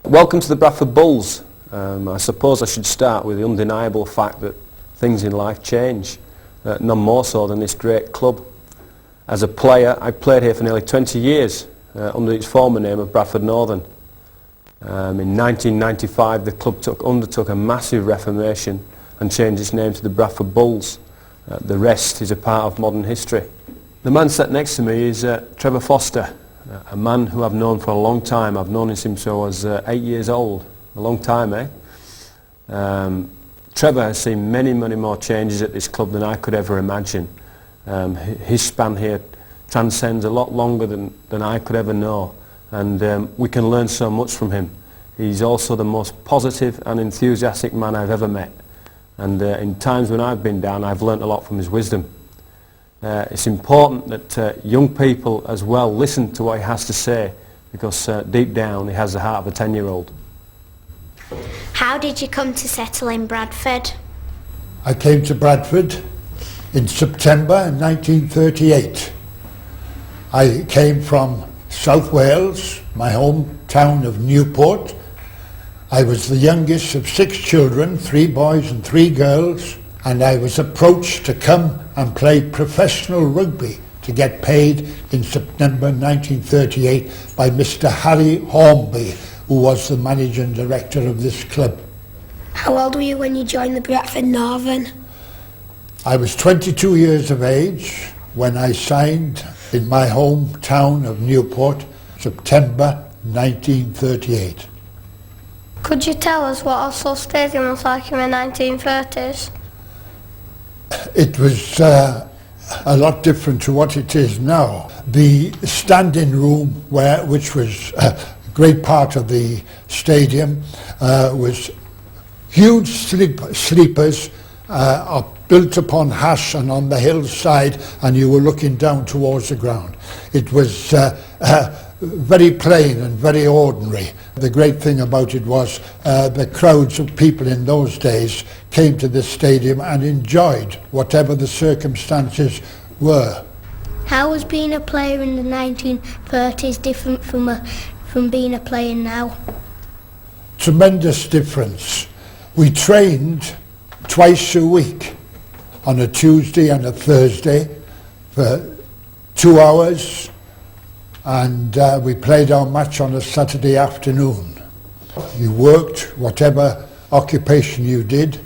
Welcome to the Bradford Bulls. I suppose I should start with the undeniable fact that things in life change, none more so than this great club. As a player, I played here for nearly 20 years under its former name of Bradford Northern. In 1995 the club undertook a massive reformation and changed its name to the Bradford Bulls. The rest is a part of modern history. The man sat next to me is Trevor Forster, a man who I've known for a long time. I've known him since I was 8 years old. A long time, eh? Trevor has seen many more changes at this club than I could ever imagine. His span here transcends a lot longer than I could ever know, and we can learn so much from him. He's also the most positive and enthusiastic man I've ever met, and in times when I've been down I've learnt a lot from his wisdom. It's important that young people as well listen to what he has to say, because deep down he has the heart of a 10-year-old. How did you come to settle in Bradford? I came to Bradford in September 1938. I came from South Wales, my hometown of Newport. I was the youngest of 6 children, 3 boys and 3 girls, and I was approached to come and play professional rugby to get paid in September 1938 by Mr. Harry Hornby, who was the managing director of this club. How old were you when you joined the Bradford Northern? I was 22 years of age when I signed in my hometown of Newport, September 1938. Could you tell us what Oslo Stadium was like in the 1930s? It was a lot different to what it is now. The standing room, which was a great part of the stadium, was huge sleepers built upon hash and on the hillside, and you were looking down towards the ground. It was very plain and very ordinary. The great thing about it was the crowds of people in those days came to the stadium and enjoyed whatever the circumstances were. How was being a player in the 1930s different from being a player now? Tremendous difference. We trained twice a week, on a Tuesday and a Thursday, for 2 hours, and we played our match on a Saturday afternoon. You worked whatever occupation you did,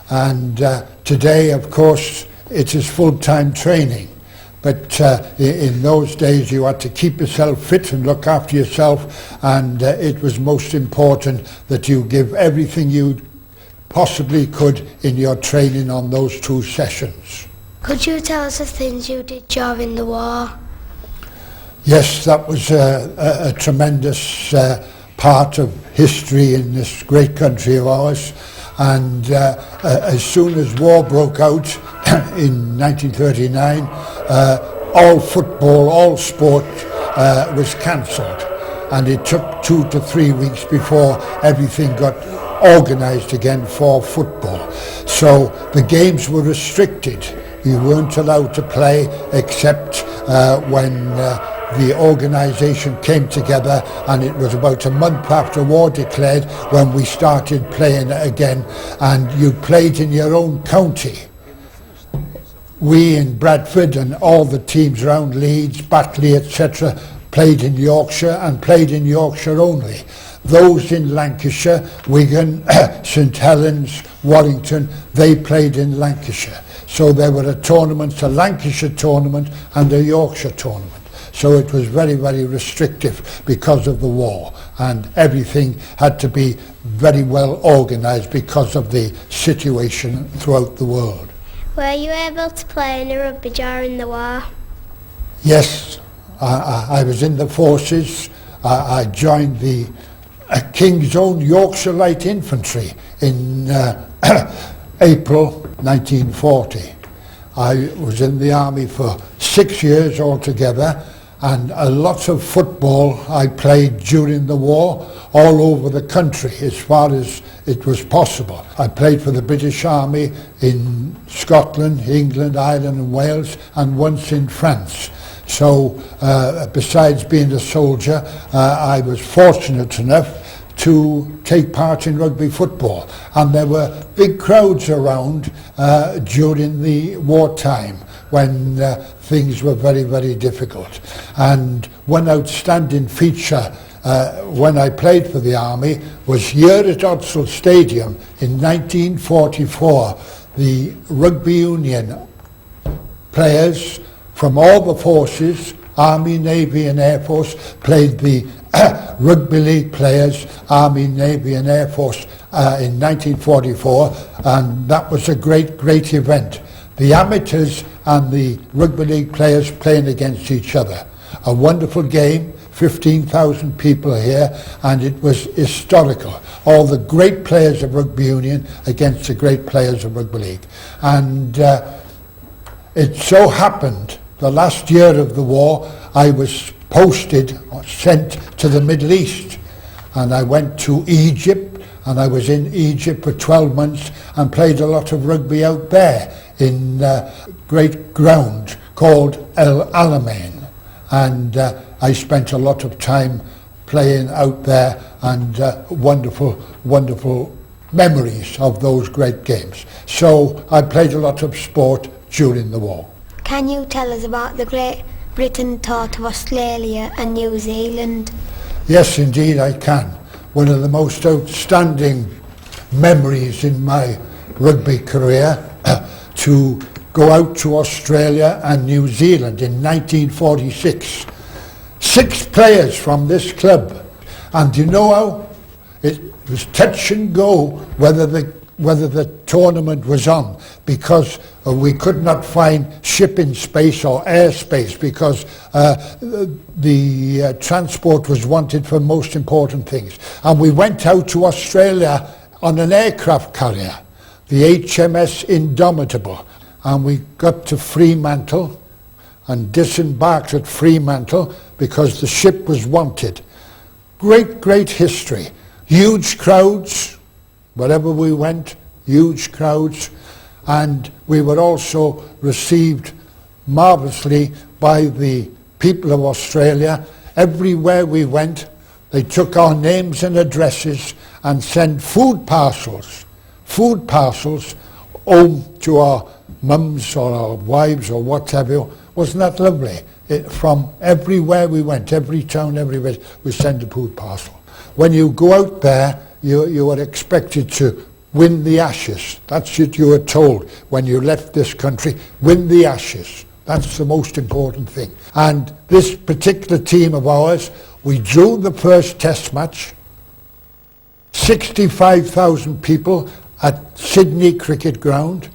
and today, of course, it is full-time training. But in those days you had to keep yourself fit and look after yourself, and it was most important that you give everything you possibly could in your training on those 2 sessions. Could you tell us the things you did during the war? Yes, that was a tremendous part of history in this great country of ours, and as soon as war broke out in 1939, all football, all sport was cancelled, and it took 2 to 3 weeks before everything got organised again for football. So the games were restricted. You weren't allowed to play except when the organisation came together, and it was about a month after war declared when we started playing again, and you played in your own county. We in Bradford and all the teams around Leeds, Batley, etc. played in Yorkshire, and played in Yorkshire only. Those in Lancashire, Wigan, St Helens, Warrington, they played in Lancashire. So there were a Lancashire tournament and a Yorkshire tournament. So it was very, very restrictive because of the war, and everything had to be very well organised because of the situation throughout the world. Were you able to play any rugby during the war? Yes, I was in the forces. I joined the King's Own Yorkshire Light Infantry in April 1940. I was in the army for 6 years altogether, and a lot of football I played during the war all over the country as far as it was possible. I played for the British Army in Scotland, England, Ireland and Wales, and once in France. So besides being a soldier, I was fortunate enough to take part in rugby football, and there were big crowds around during the wartime when things were very, very difficult. And one outstanding feature when I played for the Army was here at Oslo Stadium in 1944. The rugby union players from all the forces, Army, Navy and Air Force, played the rugby league players, Army, Navy and Air Force in 1944, and that was a great, great event. The amateurs and the rugby league players playing against each other. A wonderful game, 15,000 people here, and it was historical. All the great players of rugby union against the great players of rugby league. And it so happened, the last year of the war, I was posted or sent to the Middle East, and I went to Egypt, and I was in Egypt for 12 months and played a lot of rugby out there in a great ground called El Alamein, and I spent a lot of time playing out there, and wonderful, wonderful memories of those great games. So I played a lot of sport during the war. Can you tell us about the Great Britain tour to Australia and New Zealand? Yes, indeed I can. One of the most outstanding memories in my rugby career to go out to Australia and New Zealand in 1946. 6 players from this club, and you know how it was touch and go whether the tournament was on, because we could not find shipping space or airspace, because the transport was wanted for most important things. And we went out to Australia on an aircraft carrier, the HMS Indomitable, and we got to Fremantle and disembarked at Fremantle because the ship was wanted. Great history. Huge crowds, wherever we went, huge crowds. And we were also received marvellously by the people of Australia. Everywhere we went, they took our names and addresses and sent food parcels home to our mums or our wives or whatever. Wasn't that lovely? From everywhere we went, every town, everywhere, we sent a food parcel. When you go out there, you are expected to win the Ashes. That's what you were told when you left this country. Win the Ashes. That's the most important thing. And this particular team of ours, we drew the first test match. 65,000 people at Sydney Cricket Ground,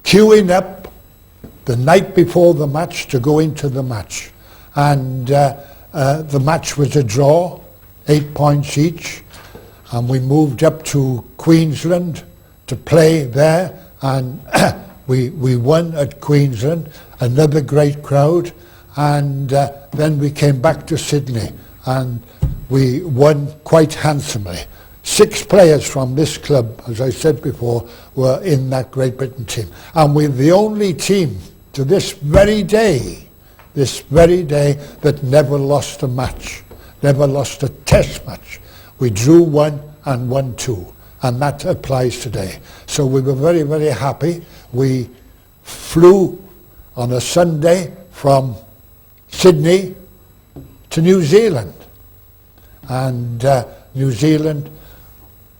queuing up the night before the match to go into the match. And the match was a draw, 8 points each. And we moved up to Queensland to play there, and we won at Queensland, another great crowd, and then we came back to Sydney and we won quite handsomely. 6 players from this club, as I said before, were in that Great Britain team, and we're the only team to this very day that never lost a match, never lost a test match. We drew 1 and won 2, and that applies today. So we were very happy. We flew on a Sunday from Sydney to New Zealand. And New Zealand,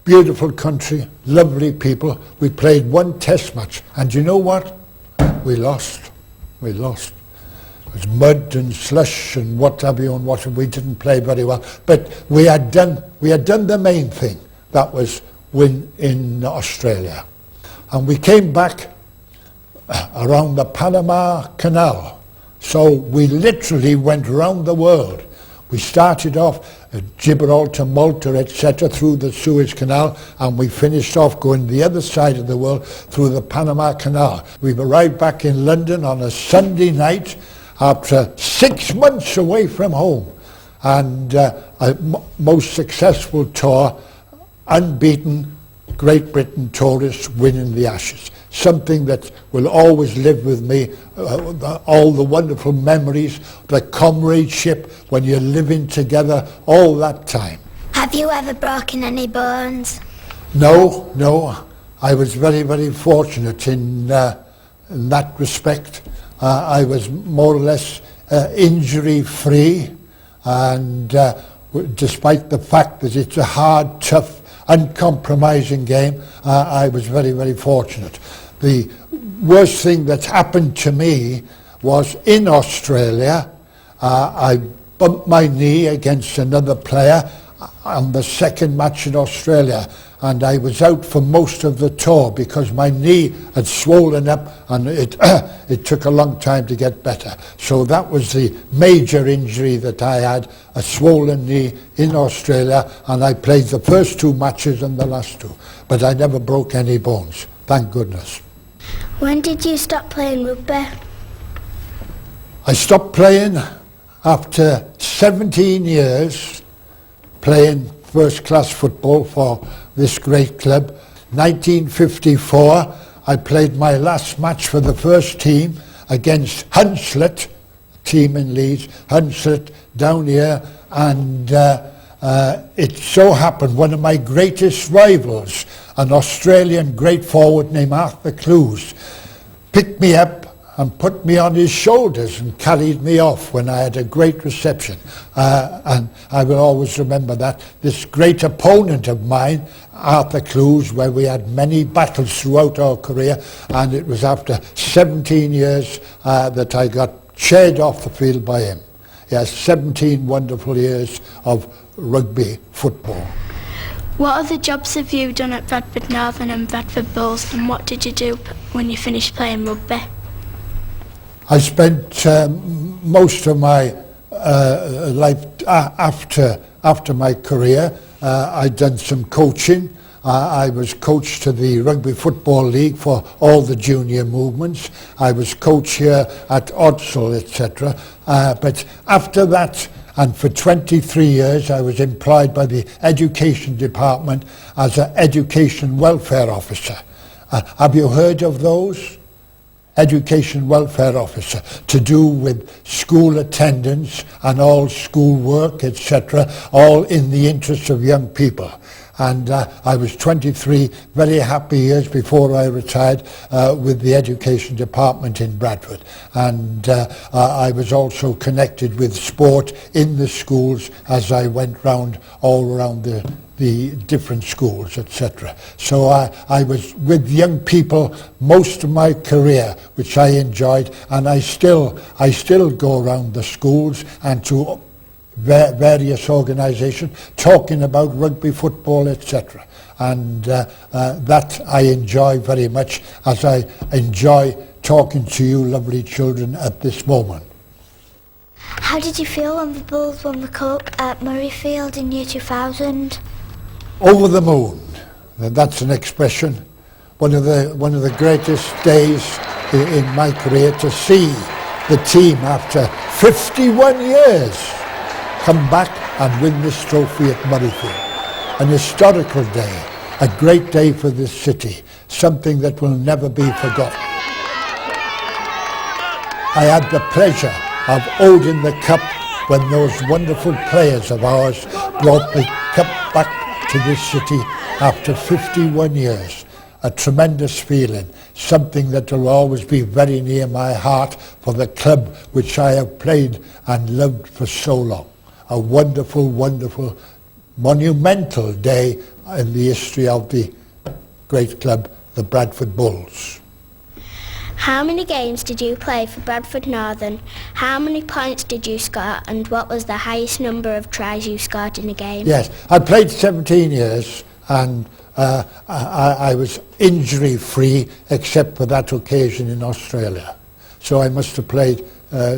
beautiful country, lovely people. We played 1 test match, and you know what? We lost. It was mud and slush and what have you, and we didn't play very well. But we had done the main thing. That was win in Australia. And we came back around the Panama Canal. So we literally went around the world. We started off at Gibraltar, Malta, etc., through the Suez Canal, and we finished off going the other side of the world through the Panama Canal. We arrived back in London on a Sunday night after 6 months away from home, and a most successful tour, unbeaten Great Britain tourists winning the Ashes. Something that will always live with me, all the wonderful memories, the comradeship when you're living together, all that time. Have you ever broken any bones? No. I was very fortunate in that respect. I was more or less injury-free, and despite the fact that it's a hard, tough, uncompromising game, I was very fortunate. The worst thing that happened to me was in Australia. I bumped my knee against another player on the second match in Australia, and I was out for most of the tour because my knee had swollen up, and it took a long time to get better. So that was the major injury that I had, a swollen knee in Australia, and I played the first 2 matches and the last 2, but I never broke any bones, thank goodness. When did you stop playing rugby? I stopped playing after 17 years playing first-class football for this great club. 1954, I played my last match for the first team against Hunslet, team in Leeds, Hunslet down here, and it so happened one of my greatest rivals, an Australian great forward named Arthur Clues, picked me up and put me on his shoulders and carried me off when I had a great reception. And I will always remember that. This great opponent of mine, Arthur Clues, where we had many battles throughout our career, and it was after 17 years that I got chaired off the field by him. Yes, 17 wonderful years of rugby football. What other jobs have you done at Bradford Northern and Bradford Bulls, and what did you do when you finished playing rugby? I spent most of my life after my career. I'd done some coaching. I was coach to the Rugby Football League for all the junior movements. I was coach here at Odsal, etc. But after that, and for 23 years, I was employed by the Education Department as an Education Welfare Officer. Have you heard of those? Education Welfare Officer, to do with school attendance and all school work, etc., all in the interest of young people. And I was 23 very happy years before I retired with the Education Department in Bradford. And I was also connected with sport in the schools as I went round all around the different schools, etc. So I was with young people most of my career, which I enjoyed, and I still go around the schools and to various organisations talking about rugby, football, etc. And that I enjoy very much, as I enjoy talking to you lovely children at this moment. How did you feel when the Bulls won the Cup at Murrayfield in year 2000? Over the moon. That's an expression. One of the greatest days in my career, to see the team after 51 years come back and win this trophy at Murrayfield. An historical day, a great day for this city, something that will never be forgotten. I had the pleasure of holding the cup when those wonderful players of ours brought the cup back to this city after 51 years. A tremendous feeling, something that will always be very near my heart for the club which I have played and loved for so long. A wonderful, wonderful, monumental day in the history of the great club, the Bradford Bulls. How many games did you play for Bradford Northern? How many points did you score, and what was the highest number of tries you scored in a game? Yes, I played 17 years and I was injury-free except for that occasion in Australia. So I must have played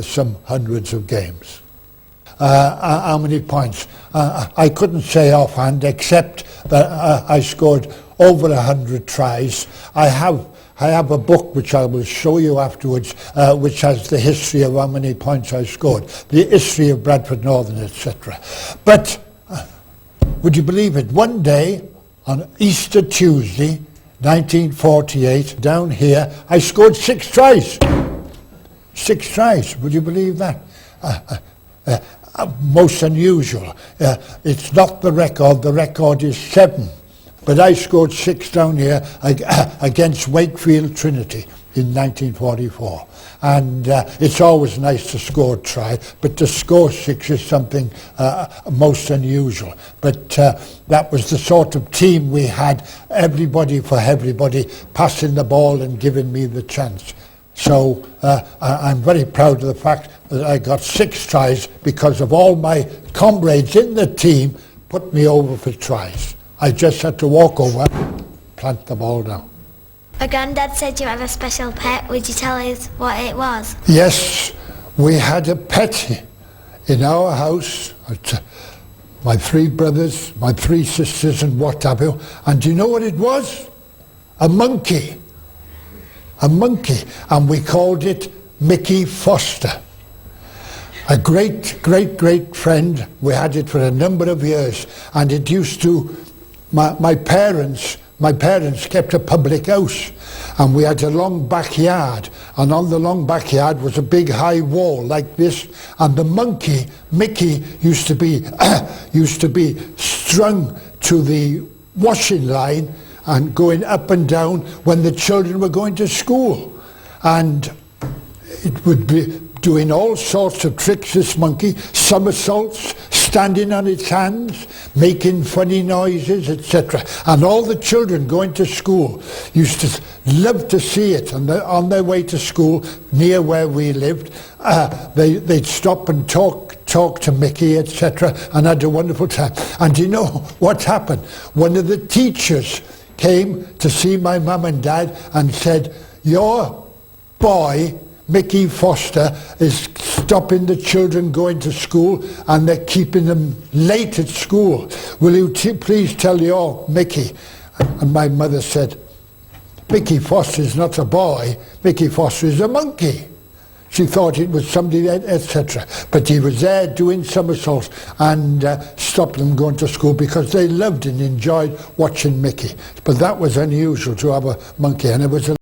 some hundreds of games. How many points? I couldn't say offhand, except that I scored over 100 tries. I have a book which I will show you afterwards, which has the history of how many points I scored, the history of Bradford Northern, etc. But would you believe it? One day, on Easter Tuesday, 1948, down here, I scored 6 tries. 6 tries, would you believe that? Most unusual. It's not the record is 7. But I scored 6 down here against Wakefield Trinity in 1944. And it's always nice to score a try, but to score 6 is something most unusual. But that was the sort of team we had, everybody for everybody, passing the ball and giving me the chance. So I'm very proud of the fact that I got 6 tries because of all my comrades in the team put me over for tries. I just had to walk over, plant the ball down. My granddad said you had a special pet. Would you tell us what it was? Yes, we had a pet in our house. My 3 brothers, my 3 sisters and what have you. And do you know what it was? A monkey. A monkey. And we called it Mickey Forster. A great, great, great friend. We had it for a number of years. And it used to... My parents kept a public house, and we had a long backyard, and on the long backyard was a big high wall like this, and the monkey, Mickey, used to be strung to the washing line and going up and down when the children were going to school. And it would be doing all sorts of tricks, this monkey, somersaults, standing on its hands, making funny noises, etc. And all the children going to school used to love to see it. And on their way to school, near where we lived, they'd stop and talk to Mickey, etc., and had a wonderful time. And you know what happened? One of the teachers came to see my mum and dad and said, "Your boy, Mickey Forster, is stopping the children going to school and they're keeping them late at school. Will you please tell your Mickey?" And my mother said, "Mickey Forster is not a boy, Mickey Forster is a monkey." She thought it was somebody, etc. But he was there doing somersaults and stopped them going to school because they loved and enjoyed watching Mickey. But that was unusual to have a monkey, and it was a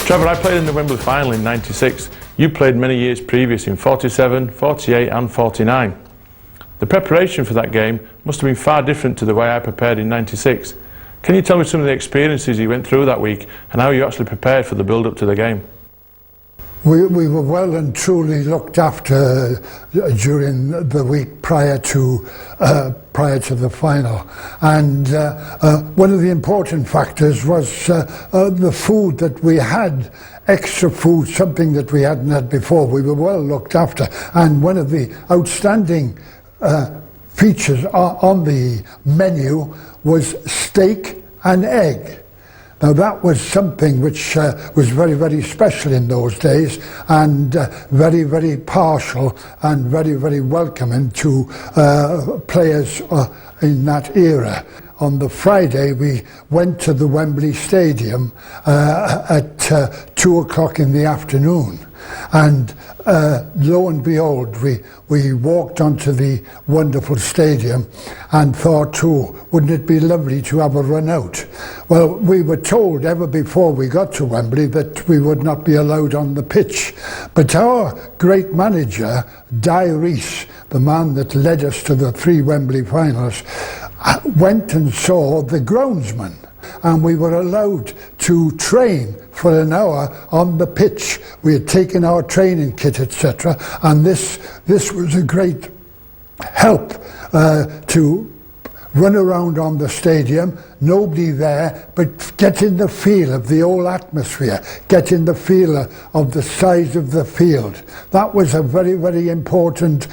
Trevor, I played in the Wembley final in '96. You played many years previous in '47, '48 and '49. The preparation for that game must have been far different to the way I prepared in '96. Can you tell me some of the experiences you went through that week and how you actually prepared for the build-up to the game? We were well and truly looked after during the week prior to the final, and one of the important factors was the food that we had. Extra food, something that we hadn't had before. We were well looked after, and one of the outstanding features on the menu was steak and egg. Now that was something which was very, very special in those days, and very, very partial and very, very welcoming to players in that era. On the Friday we went to the Wembley Stadium at 2 o'clock in the afternoon, and lo and behold we walked onto the wonderful stadium and thought, wouldn't it be lovely to have a run out? Well, we were told ever before we got to Wembley that we would not be allowed on the pitch, but our great manager, Di Rees, the man that led us to the 3 Wembley finals, went and saw the groundsman, and we were allowed to train for an hour on the pitch. We had taken our training kit, etc., and this was a great help to run around on the stadium, nobody there, but getting the feel of the whole atmosphere, getting the feel of the size of the field. That was a very, very important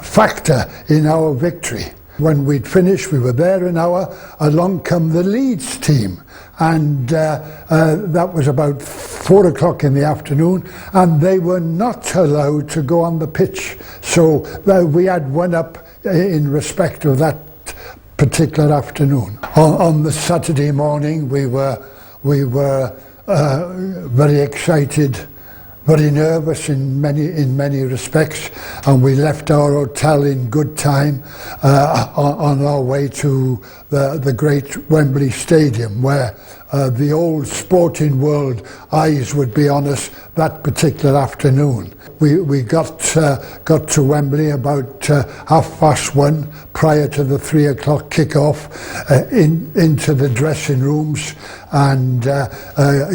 factor in our victory. When we'd finished, we were there an hour, along come the Leeds team, and that was about 4 o'clock in the afternoon, and they were not allowed to go on the pitch. So we had one up in respect of that particular afternoon. On the Saturday morning, we were very excited very nervous in many respects, and we left our hotel in good time on our way to the great Wembley Stadium, where the old sporting world eyes would be on us that particular afternoon. We got to Wembley about 1:30 prior to the 3 o'clock kickoff, into the dressing rooms, and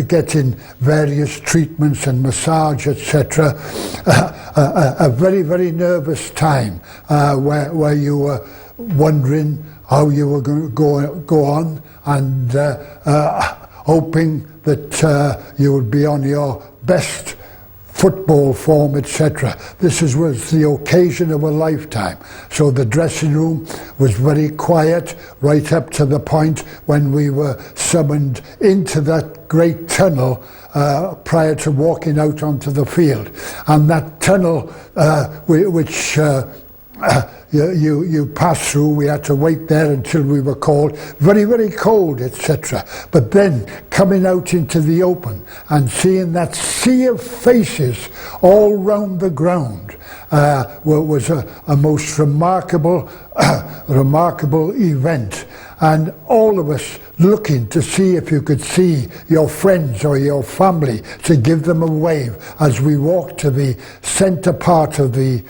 getting various treatments and massage, etc. A very, very nervous time where you were wondering how you were going to go on, and hoping that you would be on your best football form, etc. This was the occasion of a lifetime. So the dressing room was very quiet right up to the point when we were summoned into that great tunnel prior to walking out onto the field. And that tunnel, which you pass through, we had to wait there until we were called, very, very cold, etc. But then coming out into the open and seeing that sea of faces all round the ground was a most remarkable event. And all of us looking to see if you could see your friends or your family, to give them a wave as we walked to the centre part of the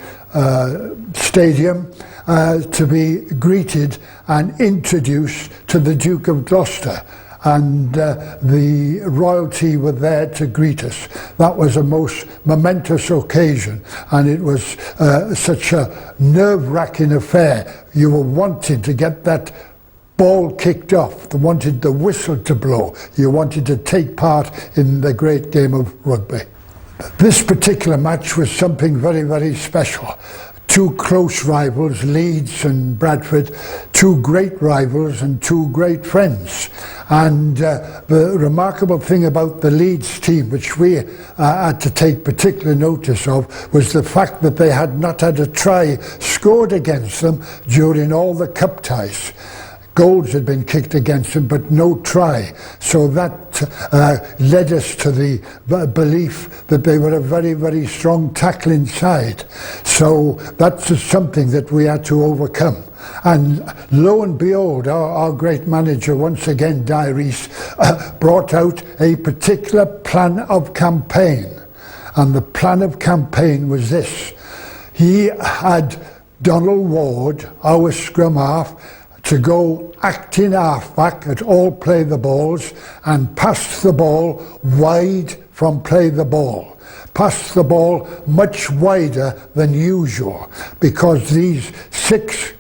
stadium to be greeted and introduced to the Duke of Gloucester. And the royalty were there to greet us. That was a most momentous occasion, and it was such a nerve-wracking affair. You were wanting to get that ball kicked off, you wanted the whistle to blow, you wanted to take part in the great game of rugby. This particular match was something very, very special. Two close rivals, Leeds and Bradford, two great rivals and two great friends. And the remarkable thing about the Leeds team, which we had to take particular notice of, was the fact that they had not had a try scored against them during all the cup ties. Goals had been kicked against them, but no try. So that led us to the belief that they were a very, very strong tackling side. So that's something that we had to overcome. And lo and behold, our great manager, once again, Di Rees, brought out a particular plan of campaign. And the plan of campaign was this. He had Donald Ward, our scrum half, to go acting half-back at all play the balls and pass the ball wide from play the ball. Pass the ball much wider than usual, because these 6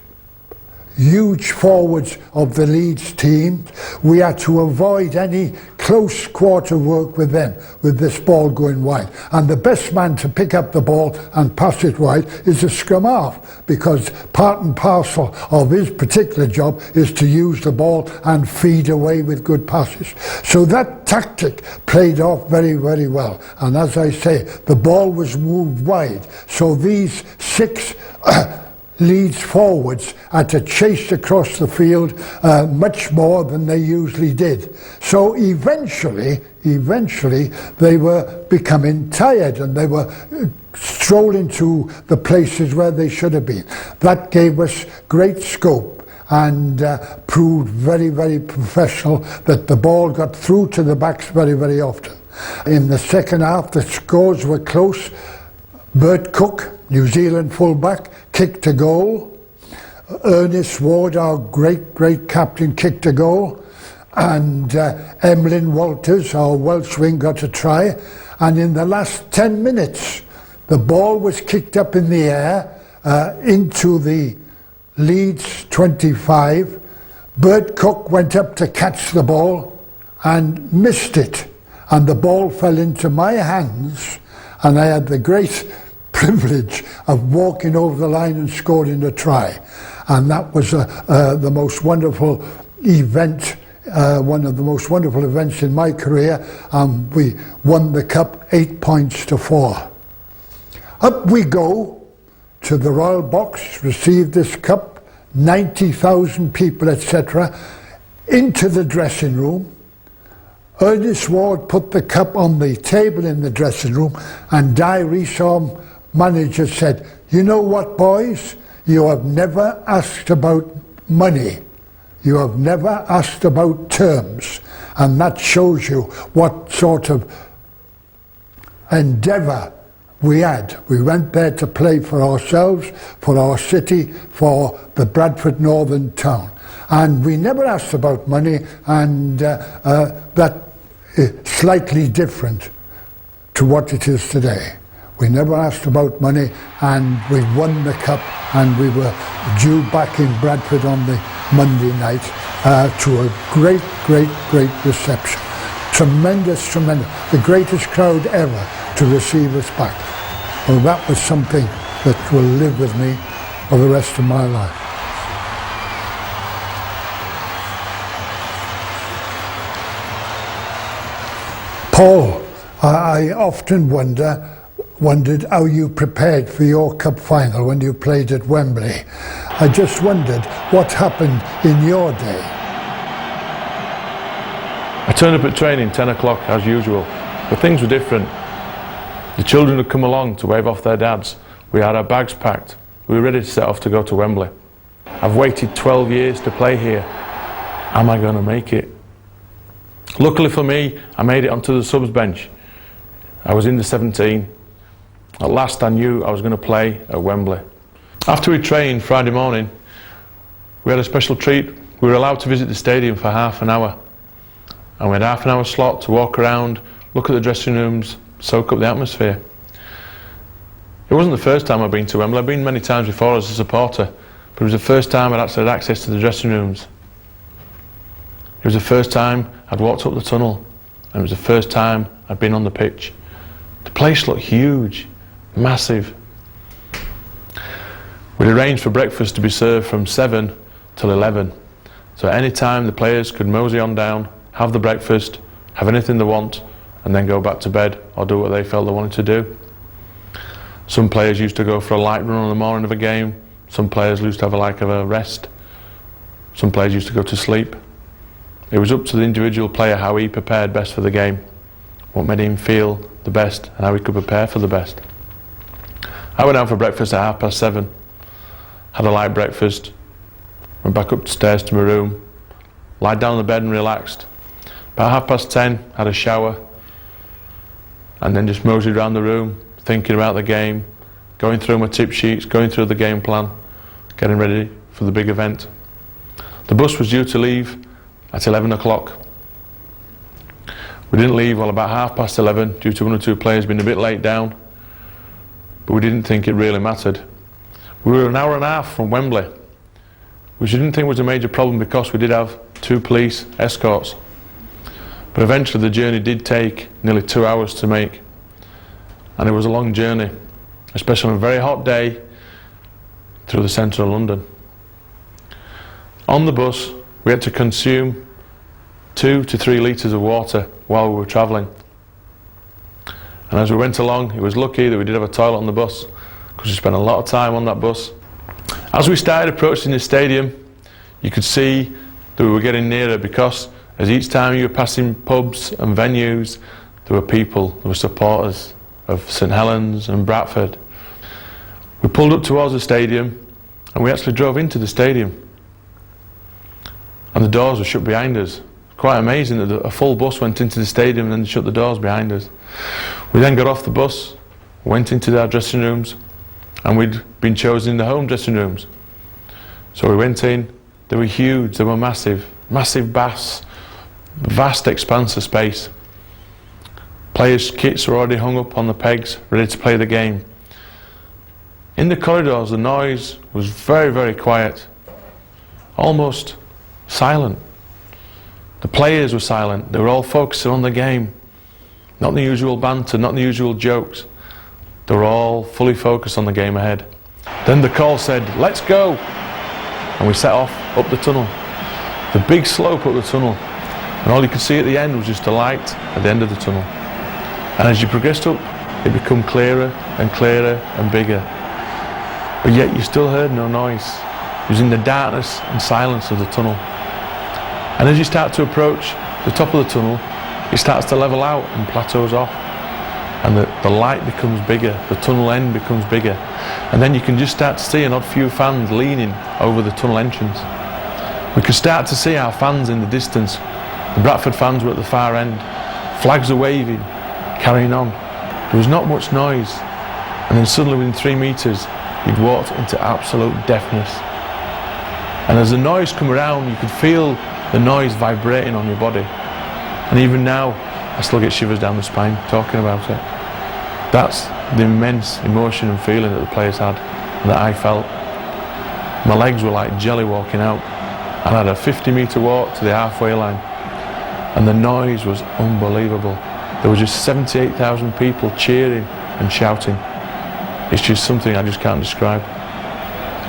huge forwards of the Leeds team, we had to avoid any close quarter work with them, with this ball going wide. And the best man to pick up the ball and pass it wide is the scrum half, because part and parcel of his particular job is to use the ball and feed away with good passes. So that tactic played off very, very well. And as I say, the ball was moved wide. So these 6 Leeds forwards had to chase across the field much more than they usually did. So eventually they were becoming tired, and they were strolling to the places where they should have been. That gave us great scope and proved very, very professional, that the ball got through to the backs very, very often. In the second half, the scores were close. Bert Cook, New Zealand fullback, kicked a goal. Ernest Ward, our great captain, kicked a goal. And Emlyn Walters, our Welsh wing, got a try. And in the last 10 minutes, the ball was kicked up in the air into the Leeds 25. Bert Cook went up to catch the ball and missed it. And the ball fell into my hands, and I had the great privilege of walking over the line and scoring a try. And that was the most wonderful event, one of the most wonderful events in my career. We won the cup 8 points to 4. Up we go to the Royal Box, received this cup, 90,000 people, etc., into the dressing room. Ernest Ward put the cup on the table in the dressing room, and Di Rees-Home, manager, said, "You know what, boys? You have never asked about money. You have never asked about terms." And that shows you what sort of endeavour we had. We went there to play for ourselves, for our city, for the Bradford Northern town. And we never asked about money, and that is slightly different to what it is today. We never asked about money, and we won the cup, and we were due back in Bradford on the Monday night to a great, great, great reception. Tremendous, tremendous. The greatest crowd ever to receive us back. Well, that was something that will live with me for the rest of my life. Paul, I often wondered how you prepared for your cup final when you played at Wembley. I just wondered what happened in your day. I turned up at training 10 o'clock as usual, but things were different. The children had come along to wave off their dads. We had our bags packed. We were ready to set off to go to Wembley. I've waited 12 years to play here. Am I going to make it? Luckily for me, I made it onto the subs bench. I was in the 17. At last I knew I was going to play at Wembley. After we trained Friday morning, we had a special treat. We were allowed to visit the stadium for half an hour. And we had half an hour slot to walk around, look at the dressing rooms, soak up the atmosphere. It wasn't the first time I'd been to Wembley. I've been many times before as a supporter, but it was the first time I'd actually had access to the dressing rooms. It was the first time I'd walked up the tunnel, and it was the first time I'd been on the pitch. The place looked huge, massive. We'd arranged for breakfast to be served from 7 till 11, so at any time the players could mosey on down, have the breakfast, have anything they want, and then go back to bed or do what they felt they wanted to do. Some players used to go for a light run on the morning of a game. Some players used to have a rest. Some players used to go to sleep. It was up to the individual player how he prepared best for the game, what made him feel the best and how he could prepare for the best. I went out for breakfast at 7:30, had a light breakfast, went back upstairs to my room, lied down on the bed and relaxed. About 10:30, had a shower, and then just moseyed around the room, thinking about the game, going through my tip sheets, going through the game plan, getting ready for the big event. The bus was due to leave at 11 o'clock. We didn't leave till about 11:30 due to one or two players being a bit late down, but we didn't think it really mattered. We were an hour and a half from Wembley, which I didn't think was a major problem because we did have 2 police escorts. But eventually the journey did take nearly 2 hours to make, and it was a long journey, especially on a very hot day through the centre of London. On the bus we had to consume 2 to 3 litres of water while we were travelling. And as we went along, it was lucky that we did have a toilet on the bus, because we spent a lot of time on that bus. As we started approaching the stadium, you could see that we were getting nearer, because as each time you were passing pubs and venues, there were people, there were supporters of St Helens and Bradford. We pulled up towards the stadium, and we actually drove into the stadium. And the doors were shut behind us. Quite amazing that a full bus went into the stadium and then shut the doors behind us. We then got off the bus, went into our dressing rooms, and we'd been chosen in the home dressing rooms. So we went in, they were huge, they were massive, massive baths, vast expanse of space. Players' kits were already hung up on the pegs, ready to play the game. In the corridors, the noise was very, very quiet, almost silent. The players were silent. They were all focusing on the game. Not the usual banter, not the usual jokes. They were all fully focused on the game ahead. Then the call said, "Let's go!" And we set off up the tunnel. The big slope up the tunnel. And all you could see at the end was just a light at the end of the tunnel. And as you progressed up, it became clearer and clearer and bigger. But yet you still heard no noise. It was in the darkness and silence of the tunnel. And as you start to approach the top of the tunnel, it starts to level out and plateaus off, and the light becomes bigger, the tunnel end becomes bigger, and then you can just start to see an odd few fans leaning over the tunnel entrance. We could start to see our fans in the distance. The Bradford fans were at the far end, flags are waving, carrying on. There was not much noise, and then suddenly within 3 metres you'd walked into absolute deafness. And as the noise came around, you could feel the noise vibrating on your body. And even now, I still get shivers down the spine talking about it. That's the immense emotion and feeling that the players had, and that I felt. My legs were like jelly walking out. I had a 50-metre walk to the halfway line, and the noise was unbelievable. There were just 78,000 people cheering and shouting. It's just something I just can't describe.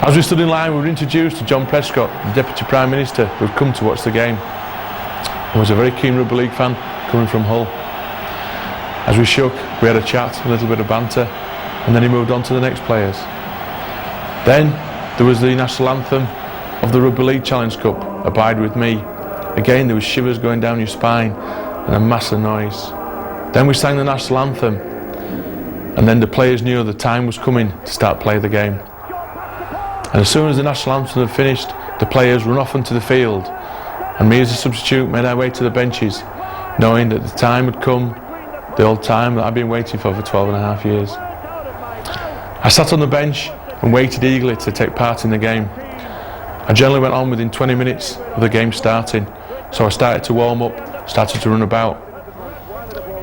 As we stood in line, we were introduced to John Prescott, the Deputy Prime Minister, who had come to watch the game. He was a very keen rugby league fan, coming from Hull. As we shook, we had a chat, a little bit of banter, and then he moved on to the next players. Then there was the national anthem of the Rugby League Challenge Cup, Abide With Me. Again, there was shivers going down your spine and a massive noise. Then we sang the national anthem, and then the players knew the time was coming to start playing the game. And as soon as the national anthem had finished, the players ran off onto the field, and me as a substitute made our way to the benches, knowing that the time had come, the old time that I'd been waiting for 12.5 years. I sat on the bench and waited eagerly to take part in the game. I generally went on within 20 minutes of the game starting, so I started to warm up, started to run about.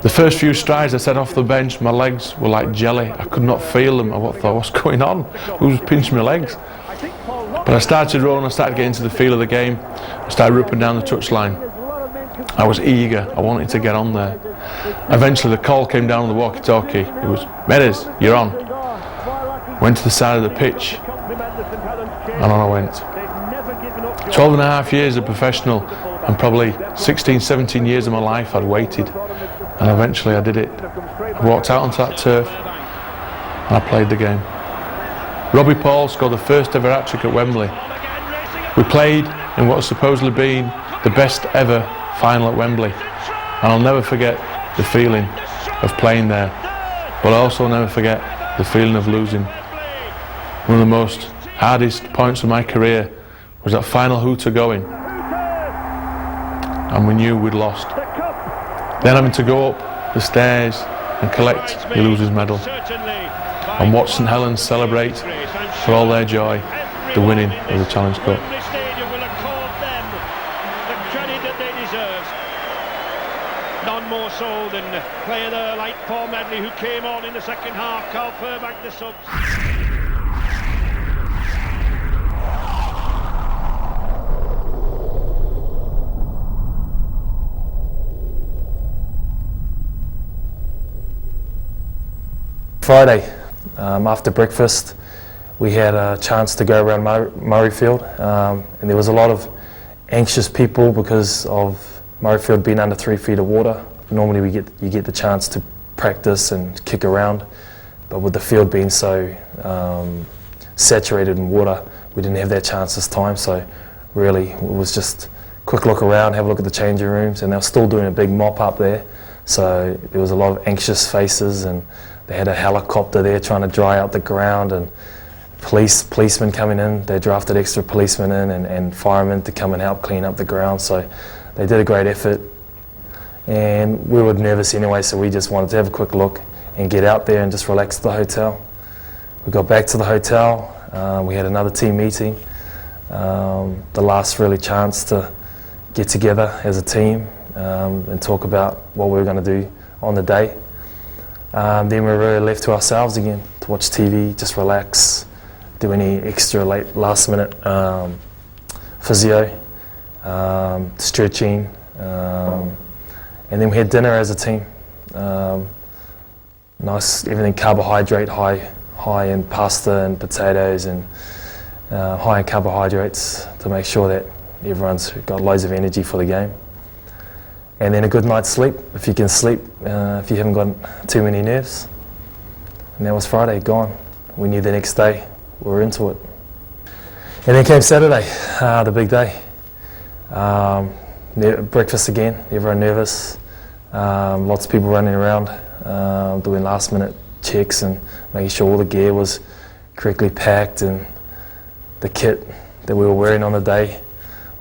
The first few strides I set off the bench, my legs were like jelly. I could not feel them. I thought, what's going on? Who's pinching my legs? But I started rolling, I started getting to the feel of the game. I started ripping down the touchline. I was eager, I wanted to get on there. Eventually the call came down on the walkie-talkie. It was, Meadows, you're on. Went to the side of the pitch, and on I went. 12.5 years as a professional, and probably 16, 17 years of my life I'd waited, and eventually I did it. I walked out onto that turf, and I played the game. Robbie Paul scored the first ever hat-trick at Wembley. We played in what has supposedly been the best ever final at Wembley, and I'll never forget the feeling of playing there, but I'll also never forget the feeling of losing. One of the most hardest points of my career was that final hooter going, and we knew we'd lost. Then having to go up the stairs and collect the loser's medal, and watch St Helens celebrate for all their joy the winning of the Challenge Cup. None more so than a player there like Paul Medley, who came on in the second half. Carl Furbank the subs. Friday, after breakfast, we had a chance to go around Murrayfield, and there was a lot of anxious people because of Murrayfield being under 3 feet of water. Normally you get the chance to practice and kick around, but with the field being so saturated in water, we didn't have that chance this time. So really it was just a quick look around, have a look at the changing rooms, and they were still doing a big mop up there, so there was a lot of anxious faces, and they had a helicopter there trying to dry out the ground, and policemen coming in. They drafted extra policemen in and firemen to come and help clean up the ground, so they did a great effort. And we were nervous anyway, so we just wanted to have a quick look and get out there and just relax at the hotel. We got back to the hotel, we had another team meeting, the last really chance to get together as a team and talk about what we were going to do on the day. Then we were really left to ourselves again to watch TV, just relax, do any extra last minute physio, stretching, and then we had dinner as a team. Nice, everything carbohydrate, high in pasta and potatoes, and high in carbohydrates to make sure that everyone's got loads of energy for the game. And then a good night's sleep, if you can sleep, if you haven't got too many nerves. And that was Friday, gone. We knew the next day we were into it. And then came Saturday, the big day. Breakfast again, everyone nervous. Lots of people running around, doing last minute checks and making sure all the gear was correctly packed, and the kit that we were wearing on the day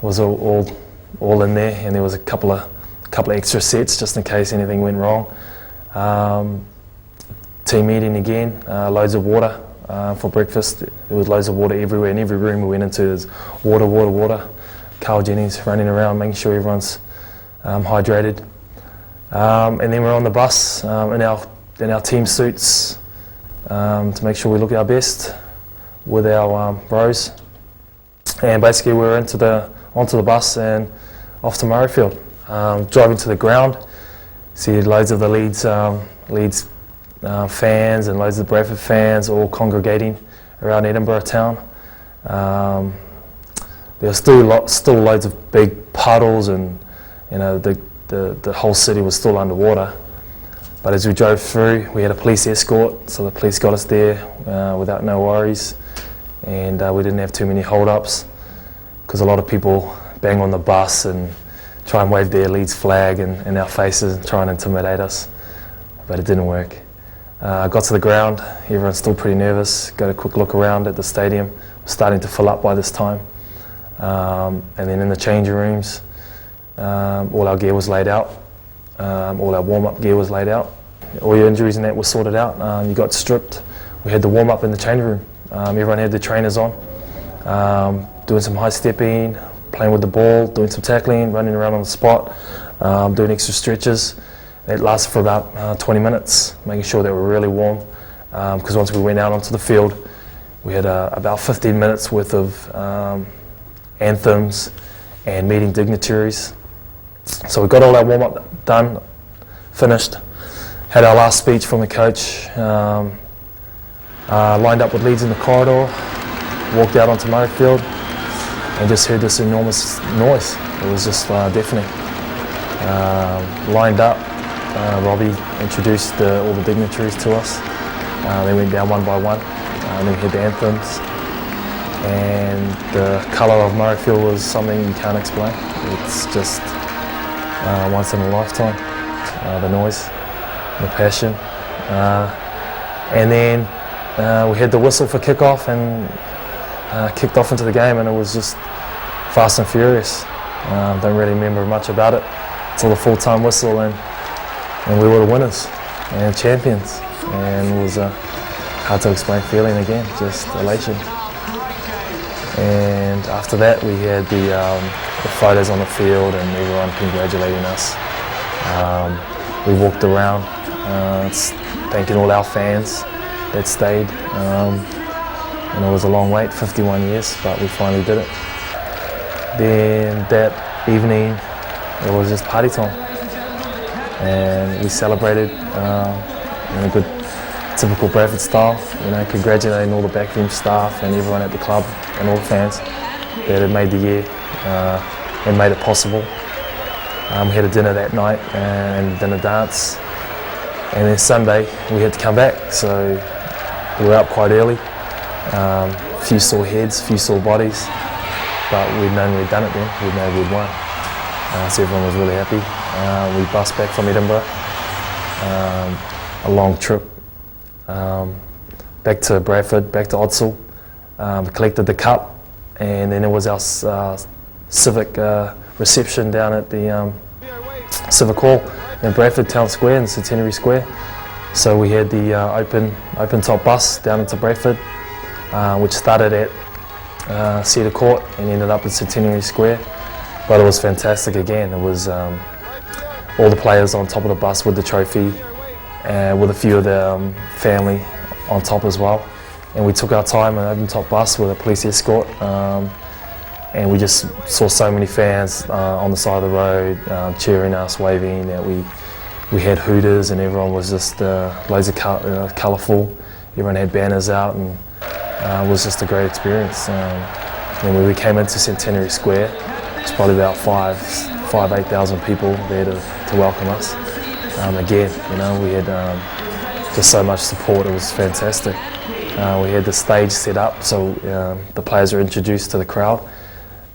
was all in there, and there was a couple of extra sets just in case anything went wrong. Team meeting again, loads of water for breakfast. There was loads of water everywhere. In every room we went into, there's water, water, water. Carl Jennings running around making sure everyone's hydrated. And then we're on the bus in our team suits to make sure we look our best with our bros. And basically we were onto the bus and off to Murrayfield. Driving to the ground, see loads of the Leeds fans and loads of the Bradford fans all congregating around Edinburgh town. There were still loads of big puddles, and the whole city was still underwater. But as we drove through, we had a police escort, so the police got us there without no worries, and we didn't have too many hold-ups, because a lot of people bang on the bus and try and wave their Leeds flag in our faces and try and intimidate us, but it didn't work. I got to the ground, everyone's still pretty nervous, got a quick look around at the stadium, it was starting to fill up by this time. And then in the changing rooms, all our gear was laid out, all our warm-up gear was laid out, all your injuries and that were sorted out, you got stripped. We had the warm-up in the changing room, everyone had their trainers on, doing some high stepping, playing with the ball, doing some tackling, running around on the spot, doing extra stretches. It lasted for about 20 minutes, making sure they were really warm, because once we went out onto the field, we had about 15 minutes worth of anthems and meeting dignitaries. So we got all our warm-up done, finished, had our last speech from the coach, lined up with Leeds in the corridor, walked out onto Murrayfield, and just heard this enormous noise. It was just deafening. Lined up, Robbie introduced all the dignitaries to us. They went down one by one, and then we heard the anthems. And the colour of Murrayfield was something you can't explain. It's just once in a lifetime. The noise, the passion. And then we had the whistle for kick-off, and kicked off into the game, and it was just fast and furious. Don't really remember much about it until the full-time whistle, and we were the winners and champions, and it was a hard to explain feeling again, just elation. And after that we had the photos on the field and everyone congratulating us. We walked around thanking all our fans that stayed. And it was a long wait, 51 years, but we finally did it. Then that evening, it was just party time. And we celebrated in a good, typical Bradford style, congratulating all the backroom staff and everyone at the club and all the fans that had made the year and made it possible. We had a dinner that night and then a dance. And then Sunday, we had to come back, so we were up quite early. Few sore heads, few sore bodies, but we'd known we'd done it then, we'd known we'd won. So everyone was really happy. We bussed back from Edinburgh, a long trip, back to Bradford, back to Odsal, collected the cup, and then it was our civic reception down at the Civic Hall in Bradford Town Square, in Centenary Square. So we had the open top bus down into Bradford, which started at Cedar Court and ended up at Centenary Square. But it was fantastic again. It was all the players on top of the bus with the trophy, with a few of the family on top as well. And we took our time in an open top bus with a police escort, and we just saw so many fans on the side of the road cheering us, waving. We had hooters, and everyone was just loads of colourful. Everyone had banners out, and it was just a great experience. And when we came into Centenary Square, it was probably about 8,000 people there to welcome us. Again, we had just so much support. It was fantastic. We had the stage set up, so the players were introduced to the crowd.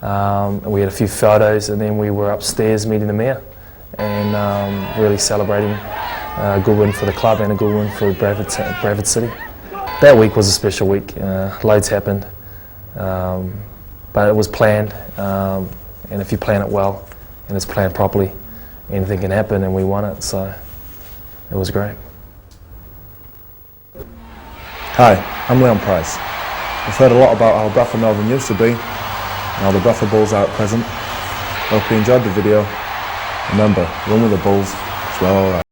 And we had a few photos, and then we were upstairs meeting the mayor. and really celebrating a good win for the club and a good win for Bradford City. That week was a special week. Loads happened, but it was planned, and if you plan it well and it's planned properly, anything can happen, and we won it, so it was great. Hi, I'm Leon Price. I've heard a lot about how Bradford Northern used to be and how the Bradford Bulls are at present. I hope you enjoyed the video. Remember, run with the Bulls, it's well alright.